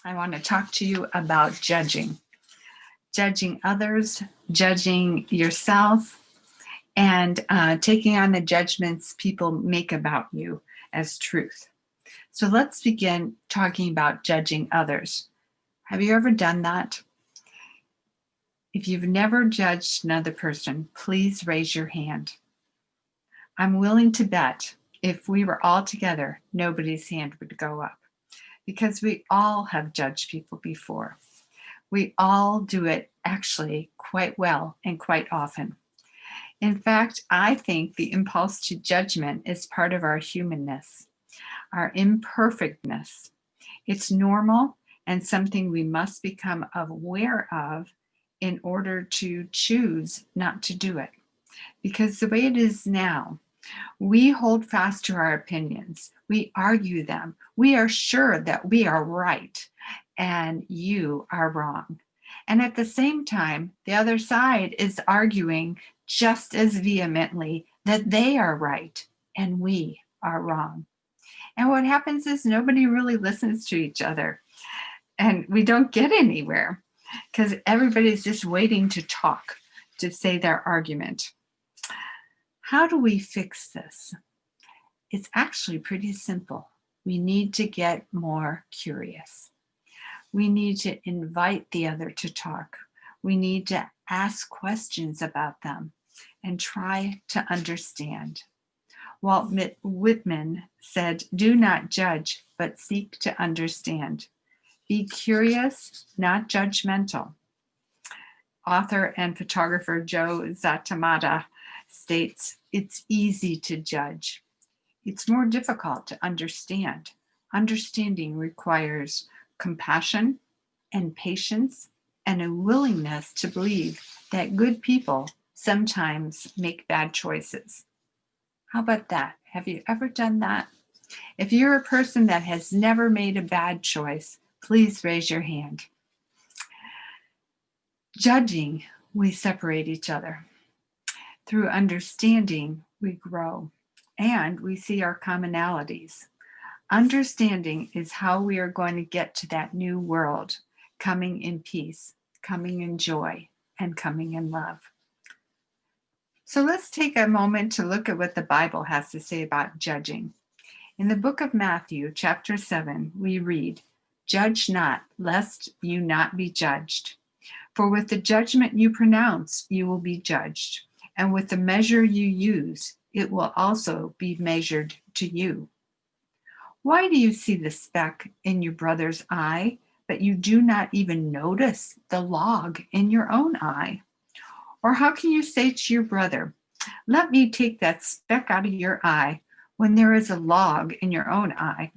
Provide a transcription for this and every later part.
I want to talk to you about judging others, judging yourself, and taking on the judgments people make about you as truth. So let's begin talking about judging others. Have you ever done that? If you've never judged another person, please raise your hand. I'm willing to bet if we were all together, nobody's hand would go up, because we all have judged people before. We all do it actually quite well and quite often. In fact, I think the impulse to judgment is part of our humanness, our imperfectness. It's normal and something we must become aware of in order to choose not to do it. Because the way it is now, we hold fast to our opinions. We argue them. We are sure that we are right and you are wrong. And at the same time, the other side is arguing just as vehemently that they are right and we are wrong. And what happens is nobody really listens to each other, and we don't get anywhere because everybody's just waiting to talk, to say their argument. How do we fix this? It's actually pretty simple. We need to get more curious. We need to invite the other to talk. We need to ask questions about them and try to understand. Walt Whitman said, "Do not judge, but seek to understand. Be curious, not judgmental." Author and photographer Joe Zatamata states, "It's easy to judge. It's more difficult to understand. Understanding requires compassion and patience and a willingness to believe that good people sometimes make bad choices." How about that? Have you ever done that? If you're a person that has never made a bad choice, please raise your hand. Judging, we separate each other. Through understanding, we grow, and we see our commonalities. Understanding is how we are going to get to that new world, coming in peace, coming in joy, and coming in love. So let's take a moment to look at what the Bible has to say about judging. In the book of Matthew, chapter 7, we read, "Judge not, lest you not be judged. For with the judgment you pronounce, you will be judged. And with the measure you use, it will also be measured to you. Why do you see the speck in your brother's eye, but you do not even notice the log in your own eye? Or how can you say to your brother, 'Let me take that speck out of your eye,' when there is a log in your own eye?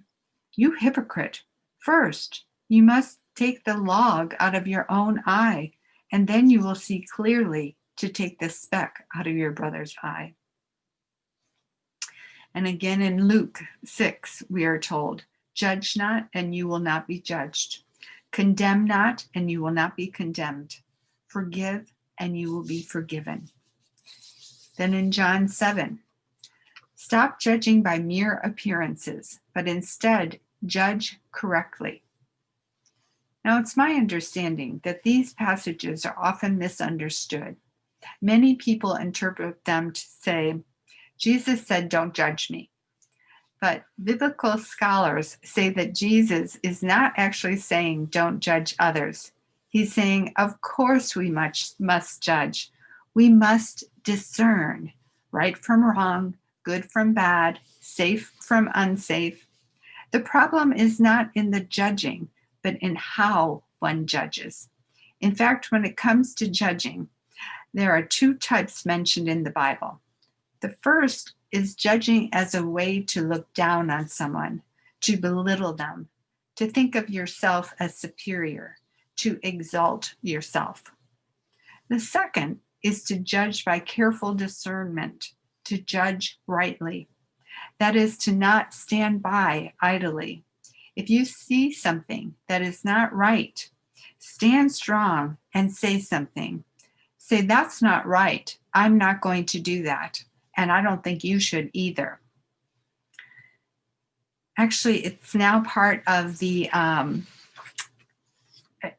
You hypocrite! First, you must take the log out of your own eye, and then you will see clearly to take the speck out of your brother's eye." And again in Luke 6, we are told, "Judge not, and you will not be judged. Condemn not, and you will not be condemned. Forgive, and you will be forgiven." Then in John 7, "Stop judging by mere appearances, but instead judge correctly." Now, it's my understanding that these passages are often misunderstood. Many people interpret them to say, Jesus said, "Don't judge me." But biblical scholars say that Jesus is not actually saying, "Don't judge others." He's saying, of course we must judge. We must discern right from wrong, good from bad, safe from unsafe. The problem is not in the judging, but in how one judges. In fact, when it comes to judging, there are two types mentioned in the Bible. The first is judging as a way to look down on someone, to belittle them, to think of yourself as superior, to exalt yourself. The second is to judge by careful discernment, to judge rightly. That is to not stand by idly. If you see something that is not right, stand strong and say something. Say, "That's not right. I'm not going to do that. And I don't think you should either." Actually, it's now part of the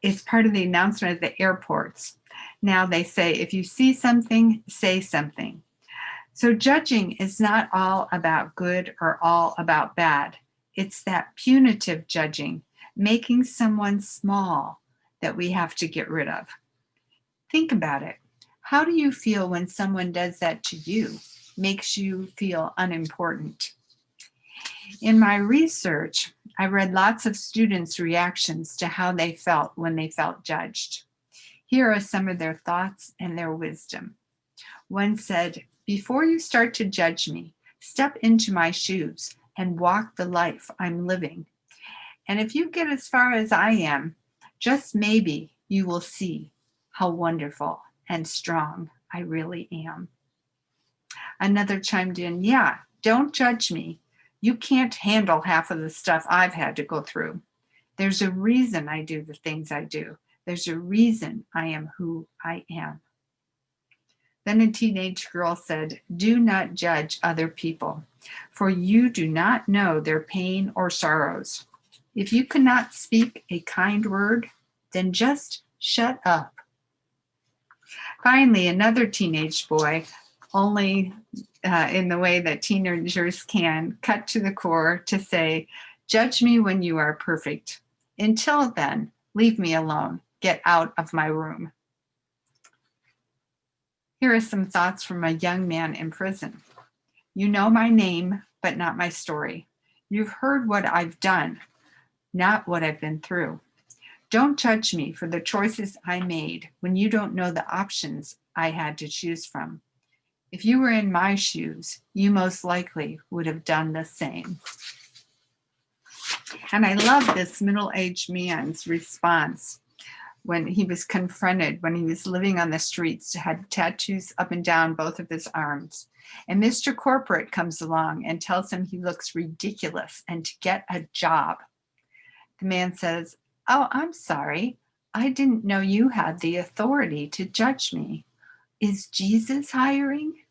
it's part of the announcement at the airports. Now they say, if you see something, say something. So judging is not all about good or all about bad. It's that punitive judging, making someone small, that we have to get rid of. Think about it. How do you feel when someone does that to you? Makes you feel unimportant. In my research, I read lots of students' reactions to how they felt when they felt judged. Here are some of their thoughts and their wisdom. One said, "Before you start to judge me, step into my shoes and walk the life I'm living. And if you get as far as I am, just maybe you will see how wonderful and strong I really am." Another chimed in, "Yeah, don't judge me. You can't handle half of the stuff I've had to go through. There's a reason I do the things I do. There's a reason I am who I am." Then a teenage girl said, "Do not judge other people, for you do not know their pain or sorrows. If you cannot speak a kind word, then just shut up." Finally, another teenage boy, only in the way that teenagers can, cut to the core to say, "Judge me when you are perfect. Until then, leave me alone. Get out of my room." Here are some thoughts from a young man in prison. "You know my name, but not my story. You've heard what I've done, not what I've been through. Don't judge me for the choices I made when you don't know the options I had to choose from. If you were in my shoes, you most likely would have done the same." And I love this middle-aged man's response when he was confronted, when he was living on the streets, had tattoos up and down both of his arms. And Mr. Corporate comes along and tells him he looks ridiculous and to get a job. The man says, "Oh, I'm sorry. I didn't know you had the authority to judge me. Is Jesus hiring?"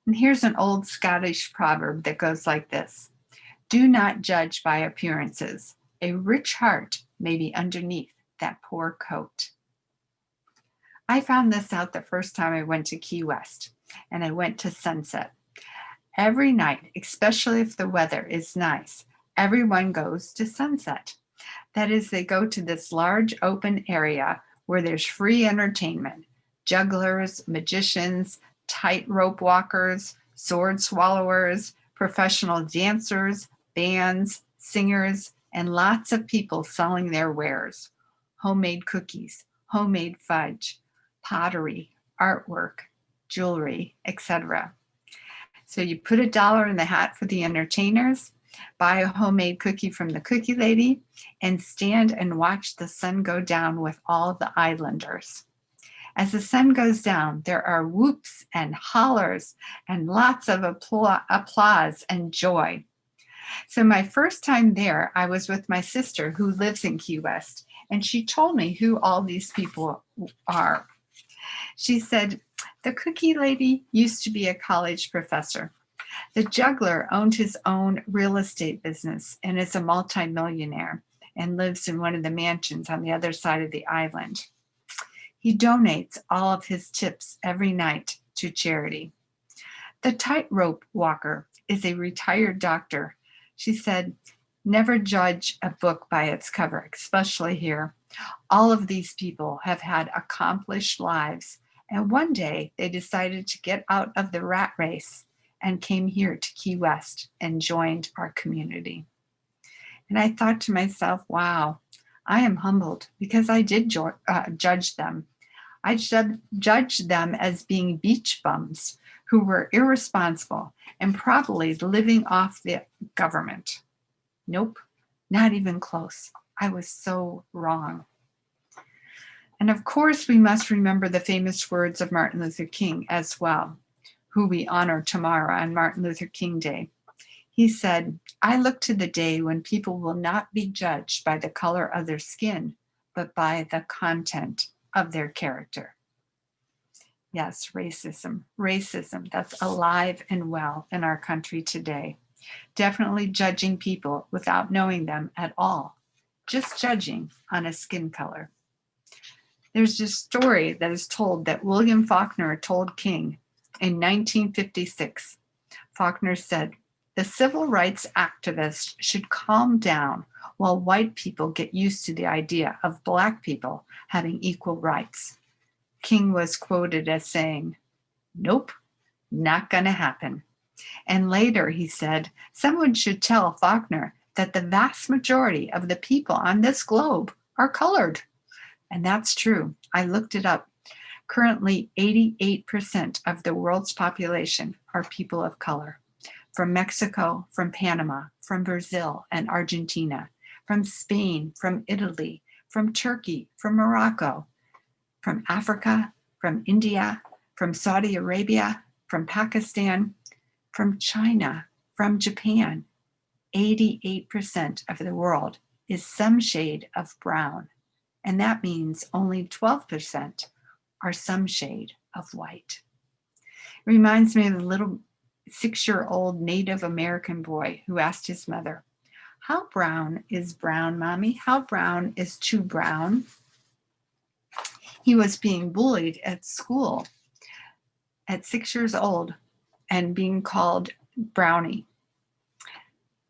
And here's an old Scottish proverb that goes like this: "Do not judge by appearances. A rich heart may be underneath that poor coat." I found this out the first time I went to Key West, and I went to Sunset. Every night, especially if the weather is nice, everyone goes to Sunset. That is, they go to this large open area where there's free entertainment: jugglers, magicians, tightrope walkers, sword swallowers, professional dancers, bands, singers, and lots of people selling their wares: homemade cookies, homemade fudge, pottery, artwork, jewelry, etc. So you put $1 in the hat for the entertainers, buy a homemade cookie from the cookie lady, and stand and watch the sun go down with all the islanders. As the sun goes down, there are whoops and hollers and lots of applause and joy. So my first time there, I was with my sister who lives in Key West, and she told me who all these people are. She said, "The cookie lady used to be a college professor. The juggler owned his own real estate business and is a multimillionaire and lives in one of the mansions on the other side of the island. He donates all of his tips every night to charity. The tightrope walker is a retired doctor." She said, "Never judge a book by its cover, especially here. All of these people have had accomplished lives, and one day they decided to get out of the rat race and came here to Key West and joined our community." And I thought to myself, wow, I am humbled because I did judge them. I judged them as being beach bums who were irresponsible and probably living off the government. Nope, not even close. I was so wrong. And of course, we must remember the famous words of Martin Luther King as well, who we honor tomorrow on Martin Luther King Day. He said, "I look to the day when people will not be judged by the color of their skin, but by the content of their character." Yes, racism, that's alive and well in our country today. Definitely judging people without knowing them at all just judging on a skin color. There's this story that is told that William Faulkner told King in 1956. Faulkner said, "The civil rights activists should calm down while white people get used to the idea of Black people having equal rights." King was quoted as saying, "Nope, not gonna happen." And later he said, "Someone should tell Faulkner that the vast majority of the people on this globe are colored." And that's true. I looked it up. Currently, 88% of the world's population are people of color. From Mexico, from Panama, from Brazil and Argentina, from Spain, from Italy, from Turkey, from Morocco, from Africa, from India, from Saudi Arabia, from Pakistan, from China, from Japan. 88% of the world is some shade of brown, and that means only 12% are some shade of white. It reminds me of the little 6-year-old Native American boy who asked his mother, "How brown is brown, Mommy? How brown is too brown?" He was being bullied at school at 6 years old and being called Brownie.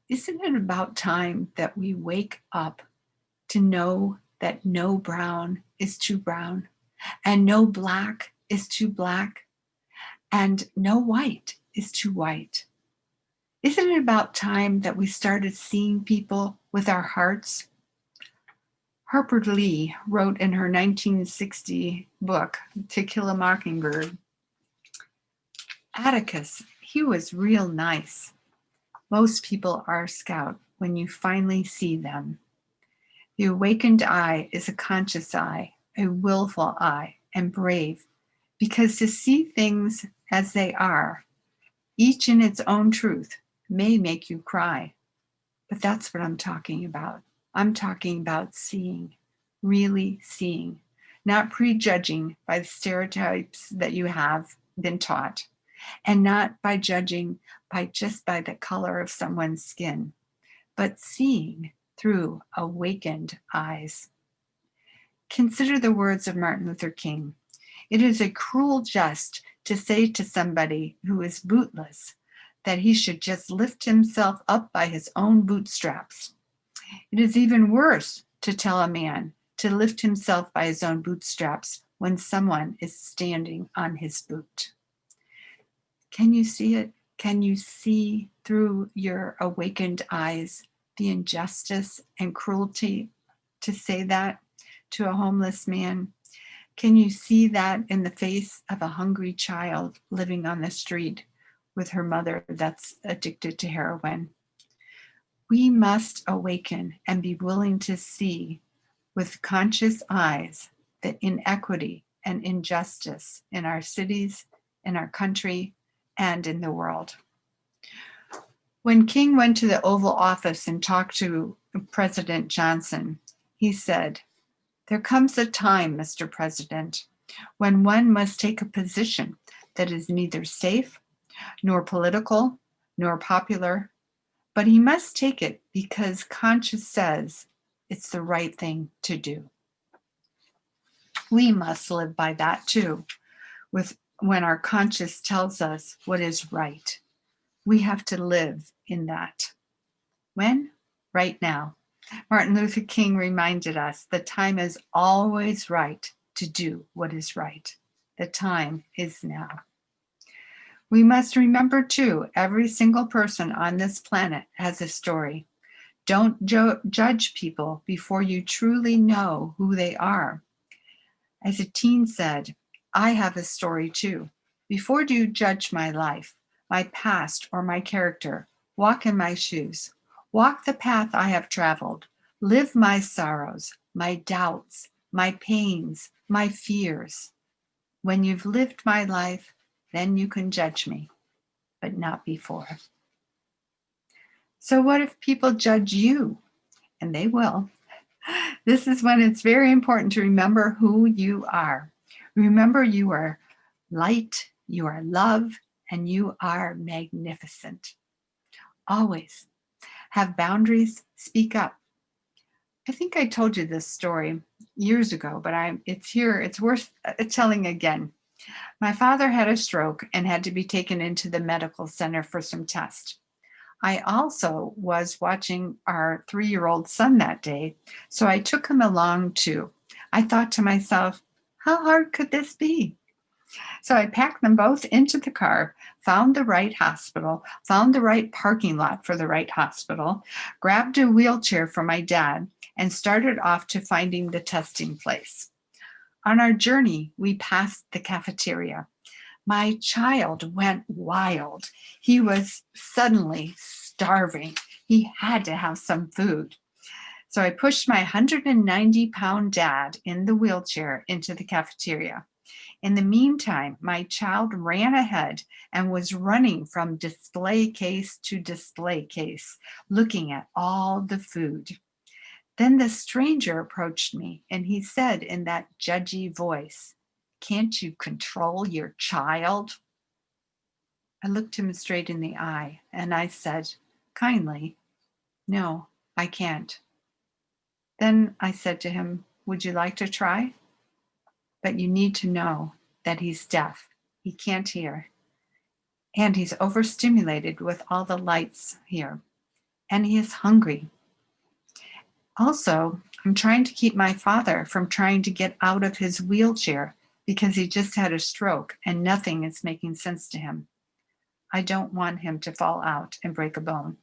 Isn't it about time that we wake up to know that no brown is too brown, and no black is too black, and no white is too white? Isn't it about time that we started seeing people with our hearts? Harper Lee wrote in her 1960 book, To Kill a Mockingbird, "Atticus, he was real nice. Most people are scout when you finally see them. The awakened eye is a conscious eye, a willful eye, and brave, because to see things as they are, each in its own truth, may make you cry." But that's what I'm talking about. I'm talking about seeing, really seeing, not prejudging by the stereotypes that you have been taught, and not by judging just by the color of someone's skin, but seeing through awakened eyes. Consider the words of Martin Luther King. It is a cruel jest to say to somebody who is bootless that he should just lift himself up by his own bootstraps. It is even worse to tell a man to lift himself by his own bootstraps when someone is standing on his boot. Can you see it? Can you see through your awakened eyes the injustice and cruelty to say that to a homeless man? Can you see that in the face of a hungry child living on the street with her mother that's addicted to heroin? We must awaken and be willing to see with conscious eyes the inequity and injustice in our cities, in our country, and in the world. When King went to the Oval Office and talked to President Johnson, he said, "There comes a time, Mr. President, when one must take a position that is neither safe, nor political, nor popular, but he must take it because conscience says it's the right thing to do." We must live by that too, when our conscience tells us what is right. We have to live in that. When? Right now. Martin Luther King reminded us the time is always right to do what is right. The time is now. We must remember too, every single person on this planet has a story. Don't judge people before you truly know who they are. As a teen said, I have a story too. Before you judge my life, my past, or my character, walk in my shoes. Walk the path I have traveled. Live my sorrows, my doubts, my pains, my fears. When you've lived my life, then you can judge me, but not before. So what if people judge you? And they will. This is when it's very important to remember who you are. Remember you are light, you are love, and you are magnificent. Always have boundaries, speak up. I think I told you this story years ago, but it's here. It's worth telling again. My father had a stroke and had to be taken into the medical center for some tests. I also was watching our 3-year-old son that day, so I took him along too. I thought to myself, how hard could this be? So I packed them both into the car, found the right hospital, found the right parking lot for the right hospital, grabbed a wheelchair for my dad, and started off to finding the testing place. On our journey, we passed the cafeteria. My child went wild. He was suddenly starving. He had to have some food. So I pushed my 190-pound dad in the wheelchair into the cafeteria. In the meantime, my child ran ahead and was running from display case to display case, looking at all the food. Then the stranger approached me and he said in that judgy voice, "Can't you control your child?" I looked him straight in the eye and I said, kindly, "No, I can't." Then I said to him, "Would you like to try? But you need to know that he's deaf. He can't hear. And he's overstimulated with all the lights here. And he is hungry. Also, I'm trying to keep my father from trying to get out of his wheelchair because he just had a stroke and nothing is making sense to him. I don't want him to fall out and break a bone."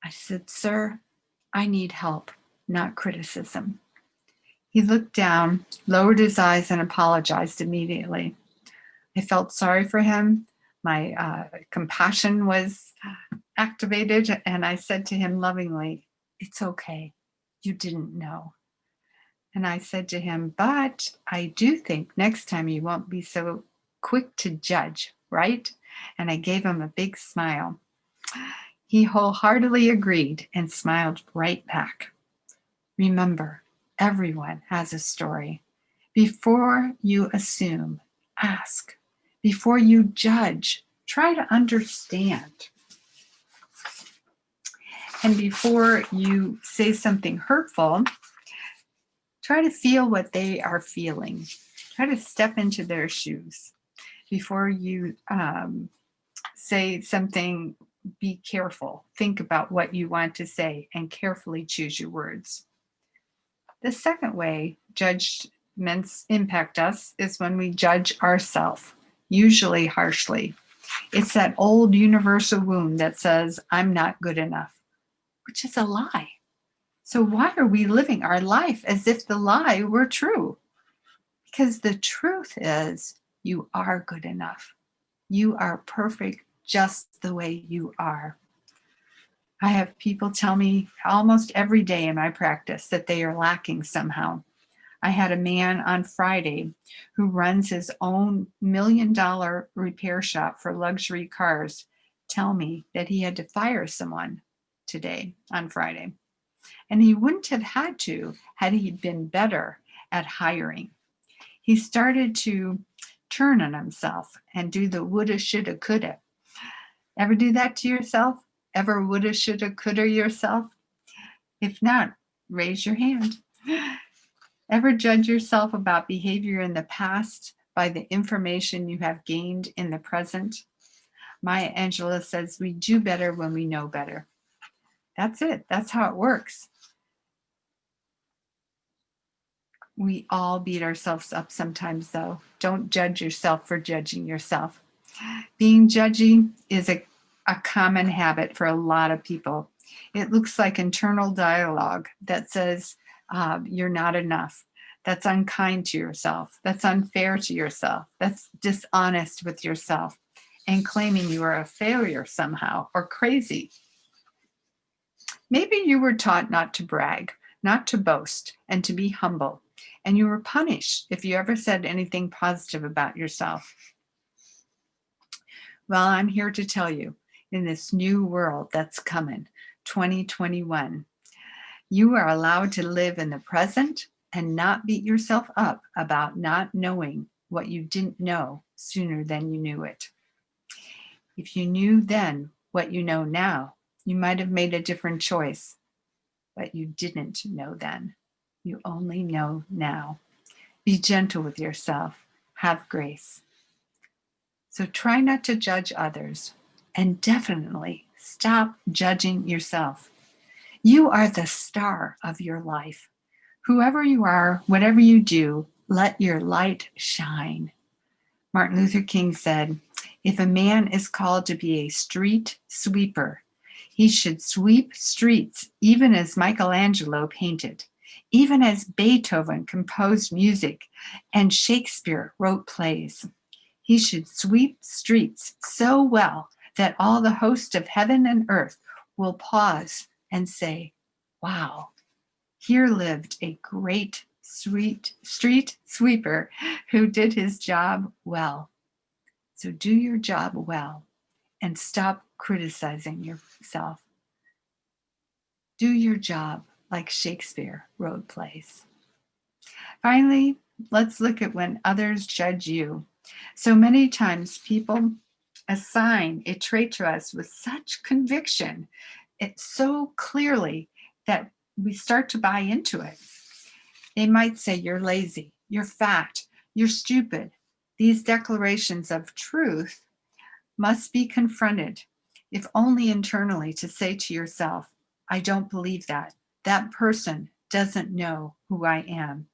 I said, "Sir, I need help, not criticism." He looked down, lowered his eyes, and apologized immediately. I felt sorry for him. My compassion was activated, and I said to him lovingly, "It's okay. You didn't know." And I said to him, "But I do think next time you won't be so quick to judge, right?" And I gave him a big smile. He wholeheartedly agreed and smiled right back. Remember, everyone has a story. Before you assume, ask. Before you judge, try to understand. And before you say something hurtful, try to feel what they are feeling. Try to step into their shoes. Before you say something, be careful. Think about what you want to say and carefully choose your words. The second way judgments impact us is when we judge ourselves, usually harshly. It's that old universal wound that says, "I'm not good enough," which is a lie. So why are we living our life as if the lie were true? Because the truth is, you are good enough. You are perfect just the way you are. I have people tell me almost every day in my practice that they are lacking somehow. I had a man on Friday who runs his own $1 million repair shop for luxury cars tell me that he had to fire someone today on Friday. And he wouldn't have had to had he been better at hiring. He started to turn on himself and do the woulda, shoulda, coulda. Ever do that to yourself? Ever woulda, shoulda, coulda yourself? If not, raise your hand. Ever judge yourself about behavior in the past by the information you have gained in the present? Maya Angelou says we do better when we know better. That's it. That's how it works. We all beat ourselves up sometimes, though. Don't judge yourself for judging yourself. Being judgy is a common habit for a lot of people. It looks like internal dialogue that says you're not enough. That's unkind to yourself. That's unfair to yourself. That's dishonest with yourself and claiming you are a failure somehow or crazy. Maybe you were taught not to brag, not to boast, and to be humble, and you were punished if you ever said anything positive about yourself. Well, I'm here to tell you, in this new world that's coming, 2021, you are allowed to live in the present and not beat yourself up about not knowing what you didn't know sooner than you knew it. If you knew then what you know now, you might have made a different choice. but you didn't know then. You only know now. Be gentle with yourself. Have grace. So try not to judge others, and definitely stop judging yourself. You are the star of your life. Whoever you are, whatever you do, let your light shine. Martin Luther King said, if a man is called to be a street sweeper, he should sweep streets even as Michelangelo painted, even as Beethoven composed music and Shakespeare wrote plays. He should sweep streets so well that all the host of heaven and earth will pause and say, wow, here lived a great street sweeper who did his job well. So do your job well and stop criticizing yourself. Do your job like Shakespeare wrote plays. Finally, let's look at when others judge you. So many times people assign a trait to us with such conviction, it's so clearly that we start to buy into it. They might say you're lazy, you're fat, you're stupid. These declarations of truth must be confronted, if only internally, to say to yourself, I don't believe that. That person doesn't know who I am.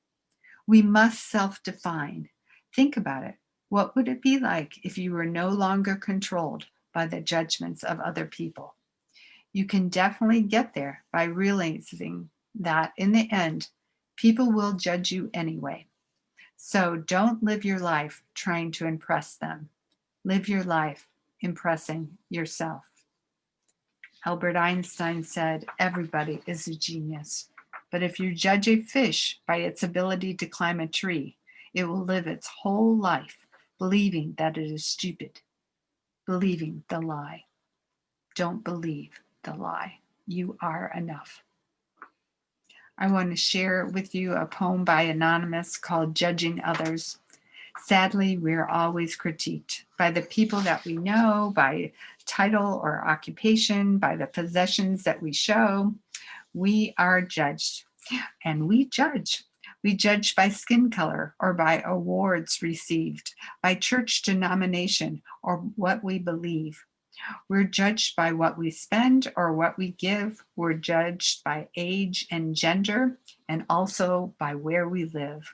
We must self-define. Think about it. What would it be like if you were no longer controlled by the judgments of other people? You can definitely get there by realizing that in the end, people will judge you anyway. So don't live your life trying to impress them. Live your life impressing yourself. Albert Einstein said, everybody is a genius. But if you judge a fish by its ability to climb a tree, it will live its whole life believing that it is stupid, believing the lie. Don't believe the lie. You are enough. I want to share with you a poem by Anonymous called Judging Others. Sadly, we're always critiqued by the people that we know, by title or occupation, by the possessions that we show. We are judged, and we judge. We judge by skin color or by awards received, by church denomination or what we believe. We're judged by what we spend or what we give. We're judged by age and gender, and also by where we live.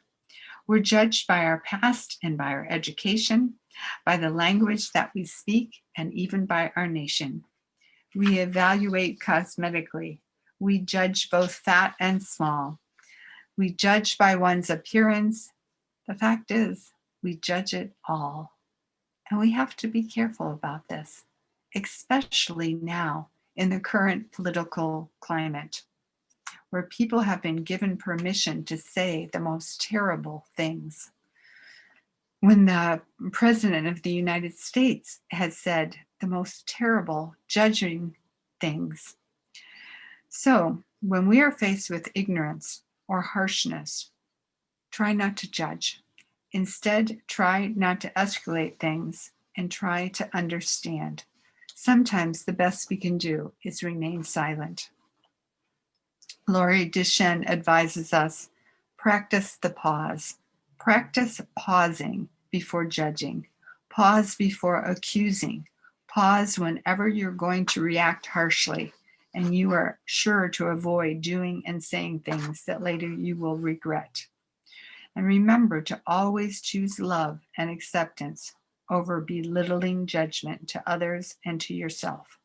We're judged by our past and by our education, by the language that we speak, and even by our nation. We evaluate cosmetically. We judge both fat and small. We judge by one's appearance. The fact is, we judge it all. And we have to be careful about this, especially now in the current political climate, where people have been given permission to say the most terrible things. When the President of the United States has said the most terrible, judging things. So when we are faced with ignorance or harshness, try not to judge. Instead, try not to escalate things and try to understand. Sometimes the best we can do is remain silent. Laurie Deschen advises us, practice the pause. Practice pausing before judging. Pause before accusing. Pause whenever you're going to react harshly and you are sure to avoid doing and saying things that later you will regret. And remember to always choose love and acceptance over belittling judgment to others and to yourself.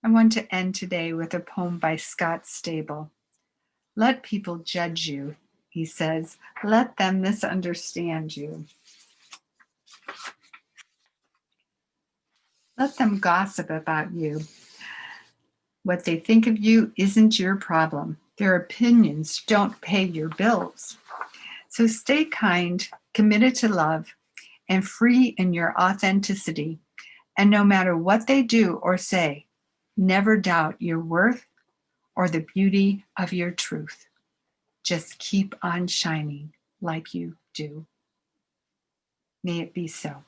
I want to end today with a poem by Scott Stable. Let people judge you, he says. Let them misunderstand you. Let them gossip about you. What they think of you isn't your problem. Their opinions don't pay your bills. So stay kind, committed to love, and free in your authenticity. And no matter what they do or say, never doubt your worth or the beauty of your truth. Just keep on shining like you do. May it be so.